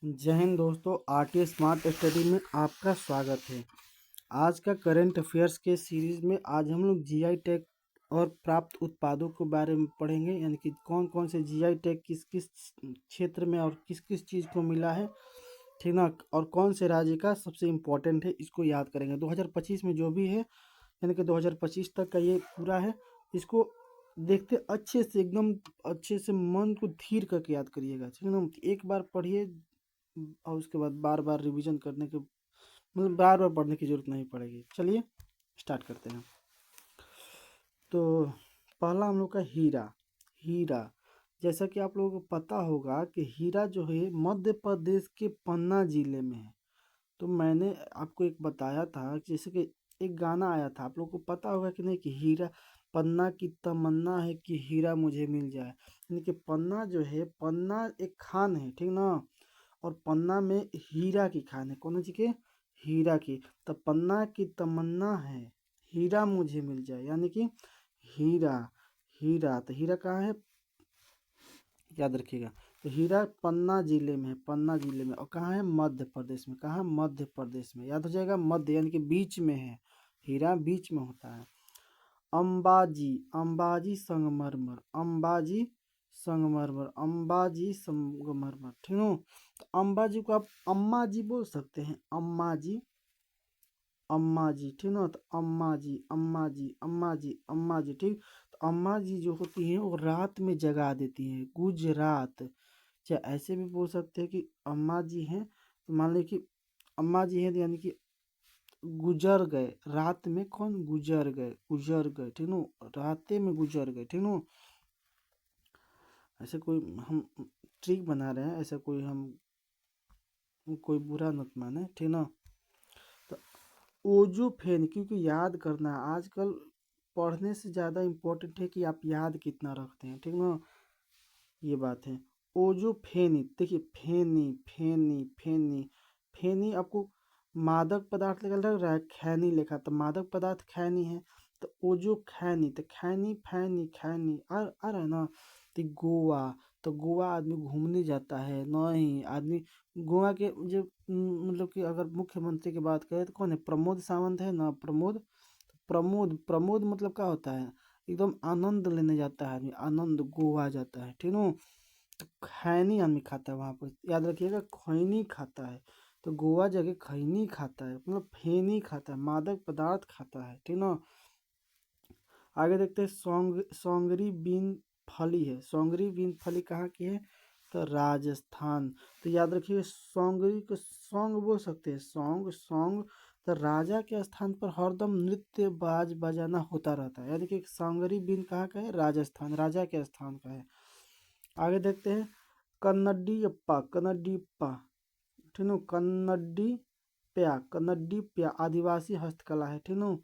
जय हिंद दोस्तों, RT smart study में आपका स्वागत है। आज का करंट अफेयर्स के सीरीज में आज हम लोग जीआई टैग और प्राप्त उत्पादों के बारे में पढ़ेंगे, यानी कि कौन कौन से जीआई टैग किस किस क्षेत्र में और किस किस चीज़ को मिला है, ठीक ना, और कौन से राज्य का सबसे इम्पोर्टेंट है, इसको याद करेंगे। 2025 में जो भी है, यानी कि 2025 तक का ये पूरा है, इसको देखते अच्छे से, एकदम अच्छे से मन को धीर करके याद करिएगा, ठीक है ना। एक बार पढ़िए और उसके बाद बार बार रिवीजन करने के, मतलब बार बार पढ़ने की जरूरत नहीं पड़ेगी। चलिए स्टार्ट करते हैं। तो पहला हम लोग का हीरा। हीरा, जैसा कि आप लोगों को पता होगा कि हीरा जो है मध्य प्रदेश के पन्ना जिले में है। तो मैंने आपको एक बताया था, जैसे कि एक गाना आया था, आप लोगों को पता होगा कि नहीं, कि हीरा पन्ना की तमन्ना है कि हीरा मुझे मिल जाए। यानी कि पन्ना जो है, पन्ना एक खान है, ठीक ना, और पन्ना में हीरा की खान है। कौन सी के? हीरा की। तो पन्ना की तमन्ना है हीरा मुझे मिल जाए, यानी कि हीरा। हीरा, तो हीरा कहाँ है, याद रखिएगा। तो हीरा पन्ना जिले में है, पन्ना जिले में। और कहाँ है? मध्य प्रदेश में। कहाँ? मध्य प्रदेश में। याद हो जाएगा, मध्य यानी कि बीच में है, हीरा बीच में होता है। अंबाजी, अंबाजी संगमरमर, अंबाजी संगमरमर, अंबाजी संगमरमर, ठीक है। तो अंबाजी को आप अम्मा जी बोल सकते हैं, अम्मा जी, अम्मा जी, ठीक ना। तो अम्मा जी, अम्मा जी, अम्मा जी, अम्मा जी, ठीक। तो अम्मा जी जो होती हैं वो रात में जगा देती हैं, गुजरात। चाहे ऐसे भी बोल सकते हैं कि अम्मा जी हैं, तो मान लीजिए कि अम्मा जी हैं, यानी कि गुजर गए रात में। कौन? गुजर गए, गुजर गए, ठीक नो, राते में गुजर गए, ठीक नो। ऐसे कोई हम ट्रिक बना रहे हैं, ऐसा कोई हम कोई बुरा मत माने, ठीक ना। तो ओजो फेन, क्योंकि याद करना है आजकल पढ़ने से ज़्यादा इम्पोर्टेंट है कि आप याद कितना रखते हैं, ठीक ना, ये बात है। ओजो फेनी, देखिए फेनी, फेनी, फेनी, फेनी आपको मादक पदार्थ लग रहा है, खैनी लिखा, तो मादक पदार्थ खैनी है। तो ओजो खैनी, तो खैनी, फैनी, खैनी आ रहा है ना। तो गोवा, तो गोवा आदमी घूमने जाता है, नहीं आदमी गोवा के जो मतलब कि अगर मुख्यमंत्री की बात करें तो कौन है? प्रमोद सावंत है ना, प्रमोद। प्रमोद, प्रमोद मतलब क्या होता है? एकदम आनंद लेने जाता है आदमी, आनंद, गोवा जाता है, ठीक है। तो खैनी आदमी खाता है वहाँ पर, याद रखिएगा, खैनी खाता है। तो गोवा जगह खैनी खाता है, मतलब फेनी खाता है, मादक पदार्थ खाता है, ठीक ना। आगे देखते हैं, सौंगरी बीन फली है। सौंगरी बीन फली कहाँ की है? तो राजस्थान। तो याद रखिए, सौंगरी को सौंग बोल सकते हैं, सौंग, सौंग। तो राजा के स्थान पर हरदम नृत्य बाज बजाना होता रहता है, यानी कि सौंगरी बीन कहाँ का है? राजस्थान, राजा के स्थान का है। आगे देखते हैं, कन्नडीयप्पा, कन्नडीप्पा, ठीक है, कन्नडीप्या, कन्नडीप्या आदिवासी हस्तकला है, ठीक है।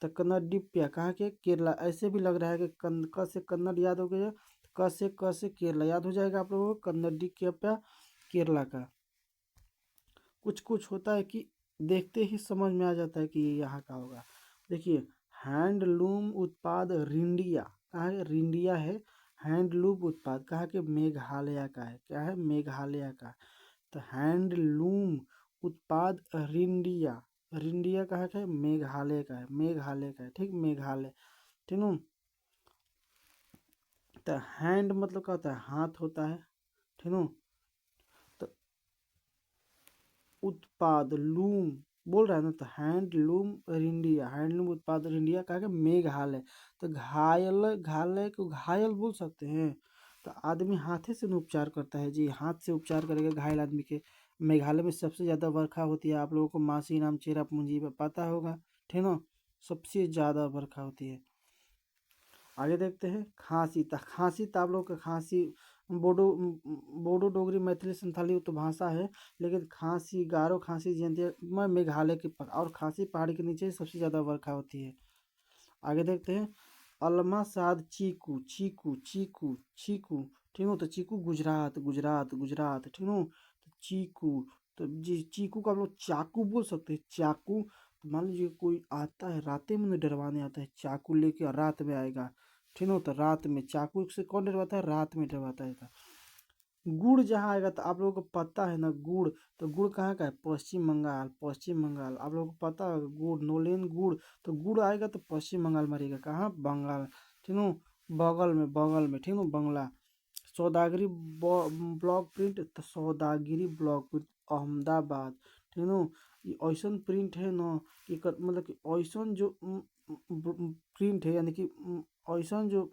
तो कन्नडीप्या कहाँ के? केरला। ऐसे भी लग रहा है कि क से कन्नड़ याद हो गया, क से केरला याद हो जाएगा आप लोगों को, कन्नडीप्या केरला का। कुछ कुछ होता है कि देखते ही समझ में आ जाता है कि ये यहाँ का होगा। देखिए, हैंडलूम उत्पाद रिंडिया, कहाँ है? रिंडिया है। हैंडलूम उत्पाद कहाँ के? मेघालय का है। क्या है? मेघालय का। तो हैंडलूम उत्पाद रिंडिया, रिंडिया कहाँ का है? मेघालय का है, मेघालय का है, ठीक, मेघालय, ठीक है। तो हैंड मतलब क्या होता है? हाथ होता है, ठीक है। तो उत्पाद लूम बोल रहा है ना, तो हैंडलूम इंडिया, हैंडलूम उत्पाद इंडिया कहा, मेघालय। तो घायल, घायल को घायल बोल सकते हैं। तो आदमी हाथे से न उपचार करता है जी, हाथ से उपचार करेगा घायल आदमी के। मेघालय में सबसे ज़्यादा वर्षा होती है, आप लोगों को मासीराम, चेरापूंजी पर पता होगा, ठीक ना, सबसे ज़्यादा वर्षा होती है। आगे देखते हैं, खांसी। तो खांसी तो आप लोग का खांसी बोडो, बोडो डोगरी मैथिली संथाली तो भाषा है, लेकिन खांसी, गारो खांसी जयंती में मेघालय के और खांसी पहाड़ी के नीचे सबसे ज़्यादा वर्षा होती है। आगे देखते हैं, अलमा साद चीकू, चीकू, चीकू, चीकू, ठीक हो। तो चीकू गुजरात, गुजरात, गुजरात, ठीक हो। तो चीकू, तो जी चीकू को आप लोग चाकू बोल सकते हैं, चाकू। तो मान लीजिए कोई आता है रातें में डरवाने आता है, चाकू लेके और रात में आएगा, ठीक हो। तो रात में चाकू से कौन डरवाता है? रात में डरवाता है। गुड़ जहाँ आएगा तो आप लोगों को पता है ना, गुड़ तो गुड़ कहाँ का है, पश्चिम बंगाल, पश्चिम बंगाल आप लोगों को पता होगा, गुड़ नोलेन गुड़, तो गुड़ आएगा तो पश्चिम बंगाल मारेगा, कहाँ, बंगाल, ठीक है। बगल में, ठीक है, बंगला। सौदागरी ब्लॉक प्रिंट, तो सौदागिरी ब्लॉक प्रिंट अहमदाबाद, ठीक है। ये ऐसन प्रिंट है ना कि मतलब कि ऐसन जो प्रिंट है, यानी कि ऐसन जो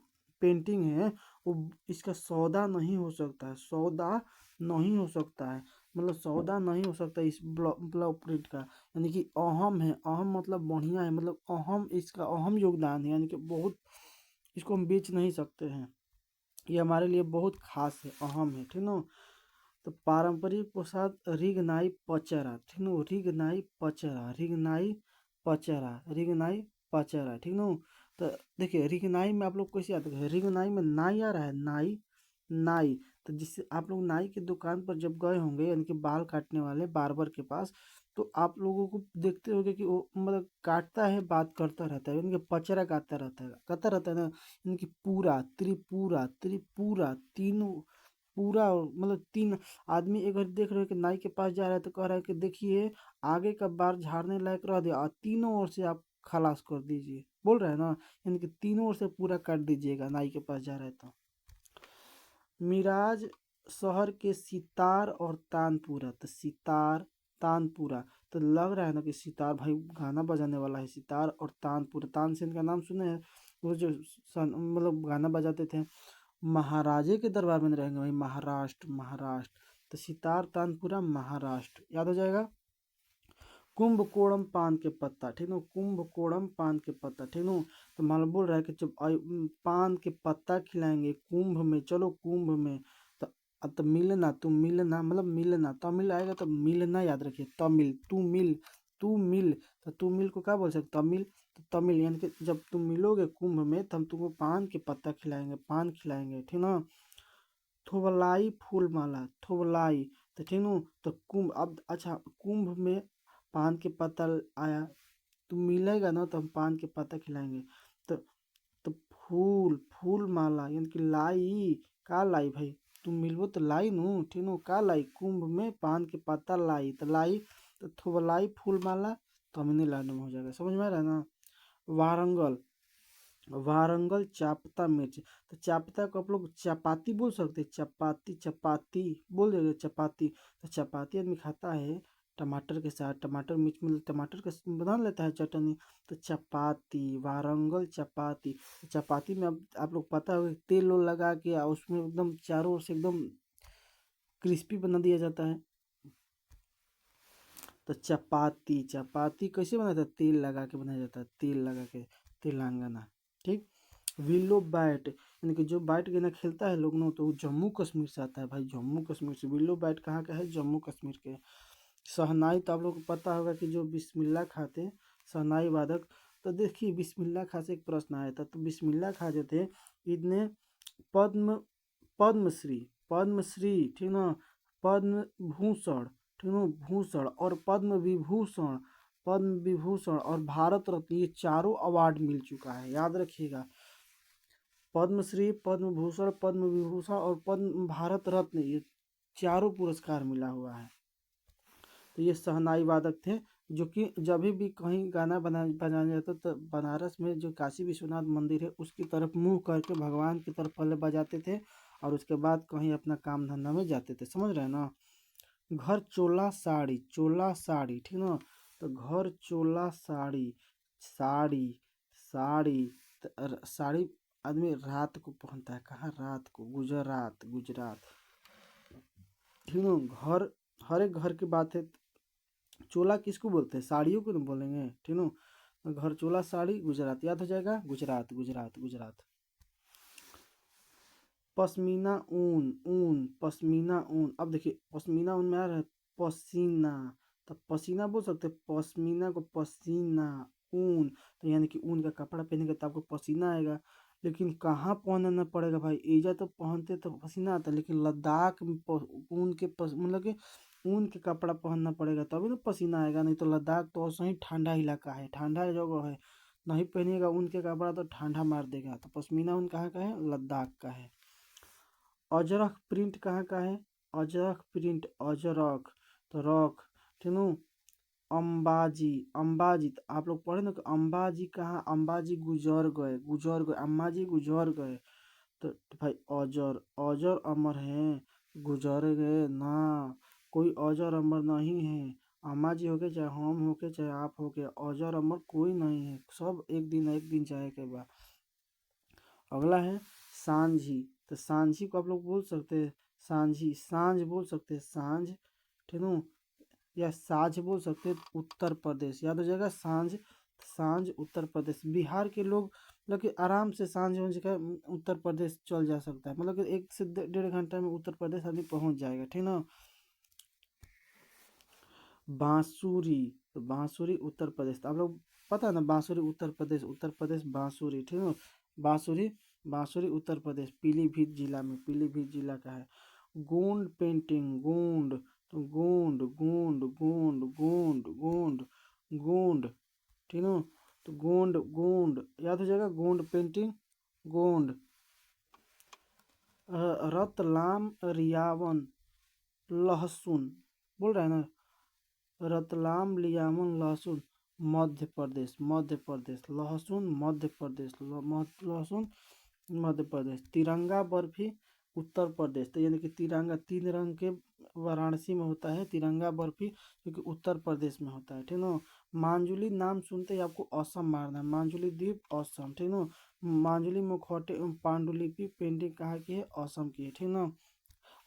पेंटिंग है, वो इसका सौदा नहीं हो सकता है, सौदा नहीं हो सकता है, मतलब सौदा नहीं हो सकता इस ब्लॉक प्रिंट का, यानी कि अहम है, अहम मतलब बढ़िया है, मतलब अहम, इसका अहम योगदान है, यानी कि बहुत, इसको हम बेच नहीं सकते हैं, ये हमारे लिए बहुत खास है, अहम है, ठीक ना। तो पारंपरिक पोशाक रिगनाई पचरा, ठीक ना, रिगनाई पचरा, रिगनाई पचरा, रिगनाई पचरा, ठीक ना। तो देखिए रिगनाई में आप लोग कैसे आते हैं, रिगनाई में नाई आ रहा है, नाई, नाई, तो जिससे आप लोग नाई की दुकान पर जब गए होंगे, यानी कि बाल काटने वाले बार्बर के पास, तो आप लोगों को देखते होंगे कि वो मतलब काटता है, बात करता रहता है, यानी कि पचरा गाता रहता है ना, यानी कि पूरा त्रिपुरा, त्रिपुरा तीनों, पूरा मतलब तीन आदमी एक बार देख रहे हो कि नाई के पास जा रहा है, तो कह रहा है कि देखिए आगे का बाल झाड़ने लायक रह दिया और तीनों ओर से आप खलास कर दीजिए, बोल रहे हैं ना, यानी कि तीनों ओर से पूरा काट दीजिएगा, नाई के पास जा रहा है तो। मिराज शहर के सितार और तानपुरा, तो सितार तानपुरा, तो लग रहा है ना कि सितार भाई गाना बजाने वाला है, सितार और तानपुरा, तानसेन का नाम सुने हैं, वो जो मतलब गाना बजाते थे, महाराजे के दरबार में रहेंगे भाई, महाराष्ट्र, महाराष्ट्र, तो सितार तानपुरा महाराष्ट्र याद हो जाएगा। कुंभकोणम पान के पत्ता, ठीक है, कुंभकोणम पान के पत्ता, ठीक है। तो मान लो बोल रहा है कि जब पान के पत्ता खिलाएंगे कुंभ में, चलो कुंभ में, तो अब तो मिलना, तुम मिलना, मतलब मिलना, तमिल आएगा तो मिलना याद रखिए, तमिल, तू मिल, तू मिल, तो तू मिल को क्या बोल सकते, तमिल, तो तमिल, यानी कि जब तुम मिलोगे कुंभ में तो हम तुमको पान के पत्ता खिलाएंगे, पान खिलाएंगे, ठीक ना। थोबलाई फूल माला, थोबलाई, तो ठीक नु, तो कुंभ, अब अच्छा कुंभ में पान के पत्ता आया, तो मिलेगा ना तो हम पान के पत्ता खिलाएंगे, तो तो फूल माला, यानी कि लाई, का लाई भाई, तुम मिलबो तो लाई नु, ठीक नु, का लाई, कुंभ में पान के पत्ता लाई, तो लाई, तो थोबलाई फूल माला, तमिलनाडु में हो जाएगा, समझ में आ रहा है ना। वारंगल, वारंगल चापता मिर्च, तो चापता को आप लोग चपाती बोल सकते हैं, चपाती, चपाती बोल देंगे, चपाती, तो चपाती आदमी खाता है टमाटर के साथ, टमाटर मिर्च मतलब टमाटर का बना लेता है चटनी, तो चपाती, वारंगल चपाती, चपाती में आप लोग पता होगा तेल उल लगा के और उसमें एकदम चारों ओर से एकदम क्रिस्पी बना दिया जाता है, तो चपाती, चपाती कैसे बनाता है, तेल लगा के बनाया जाता है, तेल लगा के, तेलंगाना, ठीक। विलो बैट, यानी कि जो बैट गेंदा खेलता है लोग ना, तो वो जम्मू कश्मीर से आता है भाई, जम्मू कश्मीर से, विलो बैट कहाँ का है, जम्मू कश्मीर के। शहनाई, तो आप लोग को पता होगा कि जो बिस्मिल्लाह खाते हैं, शहनाई वादक, तो देखिए बिस्मिल्लाह खां से एक प्रश्न आया था, तो बिस्मिल्लाह खां जो थे, इतने पद्म, पद्मश्री, पद्मश्री, ठीक ना, पद्म भूषण, ठीक ना, भूषण और पद्म विभूषण, पद्म विभूषण और भारत रत्न, ये चारों अवार्ड मिल चुका है, याद रखिएगा, पद्मश्री, पद्म भूषण, पद्म विभूषण और पद्म भारत रत्न, ये चारों पुरस्कार मिला हुआ है। तो ये शहनाई वादक थे, जो कि जब भी कहीं गाना बजाने जाता तो बनारस में जो काशी विश्वनाथ मंदिर है उसकी तरफ मुंह करके भगवान की तरफ पहले बजाते थे, और उसके बाद कहीं अपना काम धंधा में जाते थे, समझ रहे हैं ना। घर चोला साड़ी, चोला साड़ी, ठीक ना, तो घर चोला साड़ी, साड़ी, साड़ी, तो साड़ी आदमी रात को पहनता है, कहाँ, रात को, गुजरात, गुजरात, ठीक ना। घर, हर एक घर की बात है, चोला किसको बोलते हैं, साड़ियों को ना बोलेंगे, ठीक ना। घर चोला साड़ी गुजरात याद हो जाएगा, गुजरात, गुजरात, गुजरात। पश्मीना ऊन, ऊन, पश्मीना ऊन, अब देखिए पश्मीना ऊन में आ रहा है पसीना, तो पसीना बोल सकते हैं, पश्मीना को पसीना, ऊन, तो यानी कि ऊन का कपड़ा पहनेंगे तो आपको पसीना आएगा, लेकिन कहाँ पहनना पड़ेगा भाई, एजा तो पहनते तो पसीना आता है, लेकिन लद्दाख में ऊन के मतलब कि ऊन के कपड़ा पहनना पड़ेगा तभी ना पसीना आएगा, नहीं तो लद्दाख तो सही ठंडा इलाका है, ठंडा जगह है, नहीं पहनिएगा ऊन के कपड़ा तो ठंडा मार देगा, तो पश्मीना ऊन कहाँ का है, लद्दाख का है। अजरक प्रिंट कहाँ का है? अजरक प्रिंट, अजरक तो रख, ठीक है। अंबाजी, अंबाजी तो आप लोग पढ़े ना कि अंबाजी कहाँ, अंबाजी गुजर गए, गुजर गए, अम्मा जी गुजर गए। तो भाई अजर, अजर अमर है, गुजर गए ना, कोई अजर अमर नहीं है। अम्मा जी हो के चाहे हम हो के चाहे आप हो के, अजर अमर कोई नहीं है, सब एक दिन जाए के बाद। अगला है सांझी, तो सांझी को आप लोग बोल सकते हैं सांझी, सांझ बोल सकते हैं सांझ, ठीक है। या साझ बोल सकते हैं, उत्तर प्रदेश याद हो जाएगा, सांझ, सांझ उत्तर प्रदेश। बिहार के लोग मतलब कि आराम से सांझ हो का उत्तर प्रदेश चल जा सकता है, मतलब कि 1 से 1.5 घंटा में उत्तर प्रदेश आदमी पहुंच जाएगा, ठीक ना। बांसुरी, तो बांसुरी उत्तर प्रदेश, तो आप लोग पता है ना बांसुरी उत्तर प्रदेश, उत्तर प्रदेश बांसुरी, ठीक है। बांसुरी, बांसुरी उत्तर प्रदेश पीलीभीत जिला में, पीलीभीत जिला का है। गोंड पेंटिंग, गोंड तो गोंड, गोंड गोंड गोंड गोंड गोंड, ठीक है। तो गोंड, गोंड याद हो जाएगा, गोंड पेंटिंग, गोंड। रतलाम रियावन लहसुन, बोल रहा है ना, रतलाम लियामन लहसुन मध्य प्रदेश, मध्य प्रदेश लहसुन मध्य प्रदेश, लहसुन मध्य प्रदेश। तिरंगा बर्फी उत्तर प्रदेश, तो यानी कि तिरंगा 3 रंग के वाराणसी में होता है तिरंगा बर्फी, क्योंकि उत्तर प्रदेश में होता है, ठीक ना। मांजुली नाम सुनते ही आपको असम मारना है, मांजुली द्वीप असम, ठीक ना। मांजुली मुखौटे एवं पांडुलिपि पेंटिंग कहाँ की है? असम की है, ठीक ना।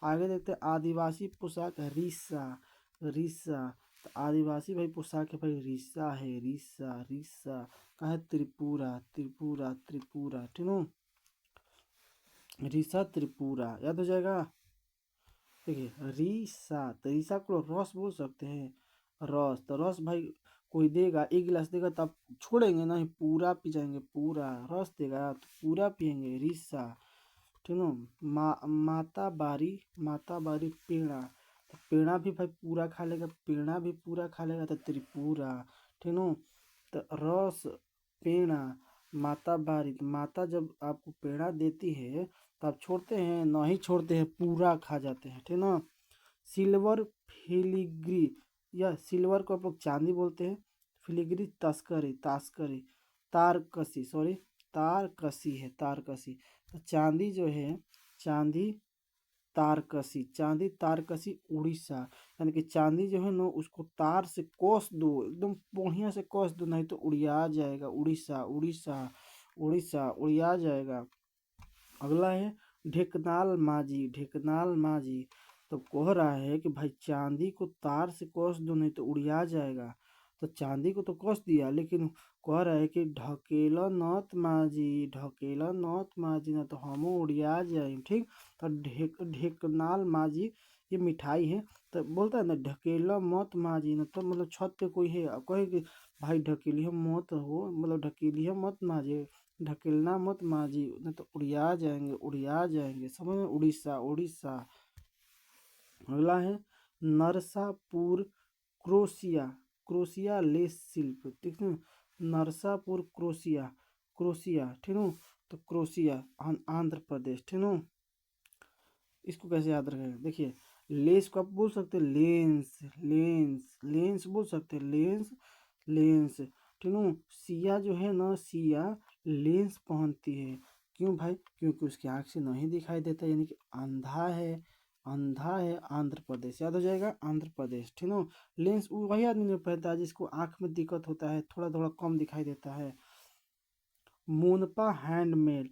आगे देखते हैं आदिवासी पोशाक रिसा, रिसा तो आदिवासी भाई पोशाक है भाई रिसा है, रिसा, रिसा कहाँ है? त्रिपुरा, त्रिपुरा, त्रिपुरा, ठीक है। रिसा त्रिपुरा याद हो जाएगा। देखिए रिसा, तो रिसा को रस बोल सकते हैं, रस तो रस भाई कोई देगा, 1 गिलास देगा तो आप छोड़ेंगे नहीं, पूरा पी जाएंगे, पूरा रस देगा तो पूरा पियेंगे, रिसा, ठीक है। माता बारी, माता बारी पेड़ा, तो पेड़ा भी भाई पूरा खा लेगा, पेड़ा भी पूरा खा लेगा तो त्रिपुरा, ठीक है। तो रस, पेड़ा, माता बारी, तो माता जब आपको पेड़ा देती है तो आप छोड़ते हैं नहीं, छोड़ते हैं पूरा खा जाते हैं, ठीक ना। सिल्वर फिलिग्री, या सिल्वर को आप लोग चांदी बोलते हैं, फिलिग्री तस्करी, तस्करी, तारकसी, सॉरी तारकसी है, तारकसी। तो चांदी जो है, चांदी तारकसी, चांदी तारकसी उड़ीसा, यानी कि चांदी जो है ना उसको तार से कोस दो, एकदम बढ़िया से कोस दो, नहीं तो उड़िया जाएगा, उड़ीसा, उड़ीसा, उड़ीसा उड़िया जाएगा। अगला है ढेकनाल माझी, ढेकनाल माझी, तो कह रहा है कि भाई चांदी को तार से कोस दो नहीं तो उड़िया जाएगा, तो चांदी को तो कोस दिया, लेकिन कह रहा है कि ढकेला नत माझी, ढकेला नत माझी ना तो हम उड़िया जाए, ठीक। तो ढेकनाल माझी ये मिठाई है, तो बोलता है ना ढकेला मत माझी ना, तो मतलब छत पे कोई है अब कहे कि भाई ढकेलिए मत हो, मतलब ढकेलिए मत माझी, ढकेलना मत माझी नहीं तो उड़िया जाएंगे, उड़िया जाएंगे, समझ में, उड़ीसा, उड़ीसा। अगला है नरसापुर क्रोशिया, क्रोशिया लेस शिल्प, ठीक है। नरसापुर क्रोशिया, क्रोशिया, ठीक है। तो क्रोशिया आंध्र प्रदेश, ठीक है। इसको कैसे याद रखेंगे, देखिए लेस को आप बोल सकते हैं लेंस, लेंस, लेंस बोल सकते हैं, लेंस, लेंस, ठीक है। सिया जो है ना, सिया लेंस पहनती है, क्यों भाई? क्योंकि उसकी आँख से नहीं दिखाई देता, यानी कि अंधा है, अंधा है, आंध्र प्रदेश याद हो जाएगा, आंध्र प्रदेश, ठीक है। लेंस वही आदमी नहीं पहनता है जिसको आँख में दिक्कत होता है, थोड़ा थोड़ा कम दिखाई देता है। Monpa handmade,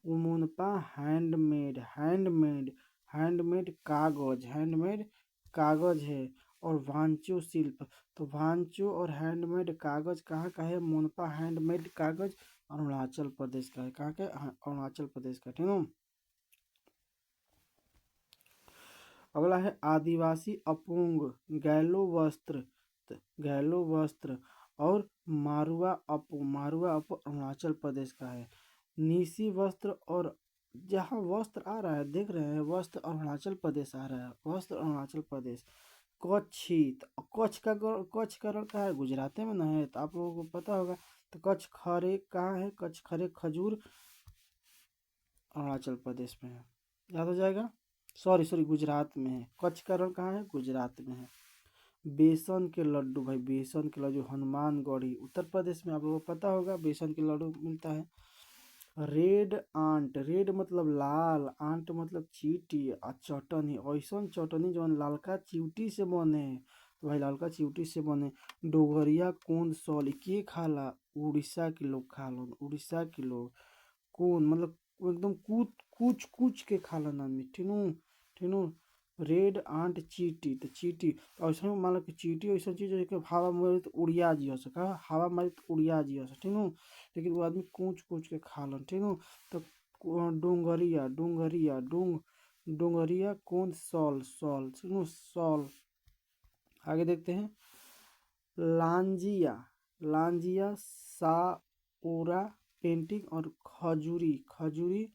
Monpa handmade, handmade, handmade कागज, हैंडमेड कागज है। और वांचो शिल्प, तो वांचो और हैंडमेड कागज कहाँ का है? मोनपा हैंडमेड कागज अरुणाचल प्रदेश का है, कहाँ का? अरुणाचल प्रदेश का, ठीक है। अगला है आदिवासी अपोंग गैलो वस्त्र, गैलो वस्त्र और मारुआ अपो, मारुआ अपो अरुणाचल प्रदेश का है। निसी वस्त्र, और जहाँ वस्त्र आ रहा है देख रहे हैं, वस्त्र अरुणाचल प्रदेश आ रहा है, वस्त्र अरुणाचल प्रदेश। कच्छी, तो कच्छ का कच्छ का रण कहाँ है? गुजरात में ना है, तो आप लोगों को पता होगा। तो कच्छ खरे कहाँ है? कच्छ खरे खजूर अरुणाचल प्रदेश में है। याद हो जाएगा। सॉरी सॉरी, गुजरात में है। कच्छ का रण कहाँ है? गुजरात में है। बेसन के लड्डू भाई, बेसन के लड्डू हनुमानगढ़ी उत्तर प्रदेश में, आप लोगों को पता होगा बेसन के लड्डू मिलता है। रेड आंट, रेड मतलब लाल, आंट मतलब चींटी, आ चटनी ऐसन चटनी जौन लालका चिवटी से बने। तो भाई लालका चिवटी से बने। डोगरिया कोन सॉल के खाला? उड़ीसा के लोग खालन, उड़ीसा के लोग। कोन मतलब वो एकदम कूच कूच कूच के खालन आदमी, ठीनू ठीनू। रेड आंट चींटी, तो चींटी तो ऐसा मान लो कि चींटी ऐसा चीज है कि हवा मारे तो उड़िया जी हो सका, हवा मारे तो उड़िया जी हो सका, ठीनू। लेकिन वो आदमी कूच कूच के खालन, ठीनू। तो डोंगरिया डोंगरिया डोंगरिया कौन सॉल सॉल, ठीनू सॉल। आगे देखते हैं। लांजिया, लांजिया साओरा पेंटिंग और खजूरी, खजूरी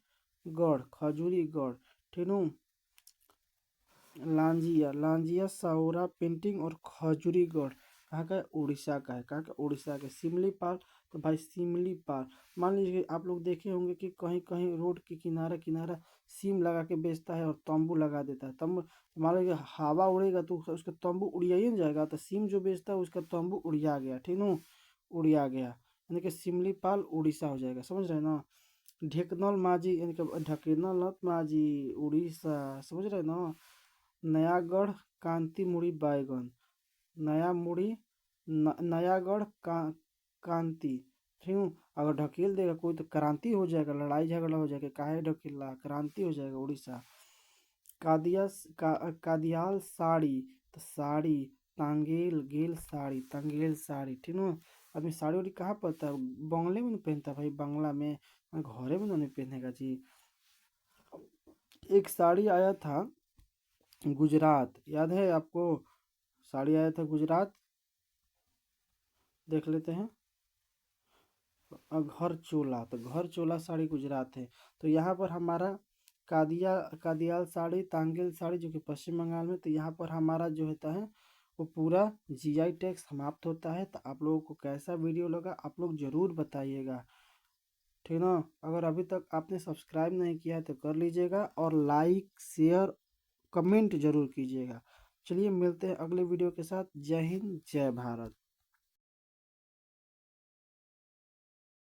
गढ़, खजूरी गढ़, ठीनू। लांजिया, लांजिया साओरा पेंटिंग और खजूरीगढ़ कहाँ का है? उड़ीसा का है। कहाँ का? उड़ीसा का। सिमलीपाल, तो भाई सिमलीपाल। मान लीजिए कि आप लोग देखे होंगे कि कहीं कहीं रोड के किनारा किनारा सीम लगा के बेचता है और तंबू लगा देता है। तंबू मान लीजिए हवा उड़ेगा तो उसका तंबू उड़िया ही नहीं जाएगा, तो सीम जो बेचता है उसका तंबू उड़िया गया, ठीक न, उड़िया गया, यानी कि सिमलीपाल उड़ीसा हो जाएगा। समझ रहे हैं ना। ढेकनल माझी यानी कि ढकेनल माझी उड़ीसा, समझ रहे हैं ना। नयागढ़ कांती मुड़ी बैगन, नया मुड़ी नयागढ़ कांती, क्यों? अगर ढकेल देगा कोई तो क्रांति हो जाएगा, लड़ाई झगड़ा हो जाएगा, काहे ढकेला, क्रांति हो जाएगा उड़ीसा। कादियाल साड़ी, तो साड़ी तांगेल गेल साड़ी, तांगेल साड़ी, ठीक है। आदमी साड़ी वाड़ी कहाँ पहनता है? बंगले में नहीं पहनता भाई, बंगला में, घरे में नहीं पहनेगा जी। एक साड़ी आया था गुजरात, याद है आपको? साड़ी आया था गुजरात, देख लेते हैं। घर चोला, तो घर चोला साड़ी गुजरात है। तो यहाँ पर हमारा कादियाल साड़ी, तांगेल साड़ी जो कि पश्चिम बंगाल में, तो यहाँ पर हमारा जो होता है वो पूरा जीआई टैग समाप्त होता है। तो आप लोगों को कैसा वीडियो लगा आप लोग ज़रूर बताइएगा, ठीक ना। अगर अभी तक आपने सब्सक्राइब नहीं किया है तो कर लीजिएगा, और लाइक शेयर कमेंट जरूर कीजिएगा। चलिए मिलते हैं अगले वीडियो के साथ। जय हिंद, जय भारत।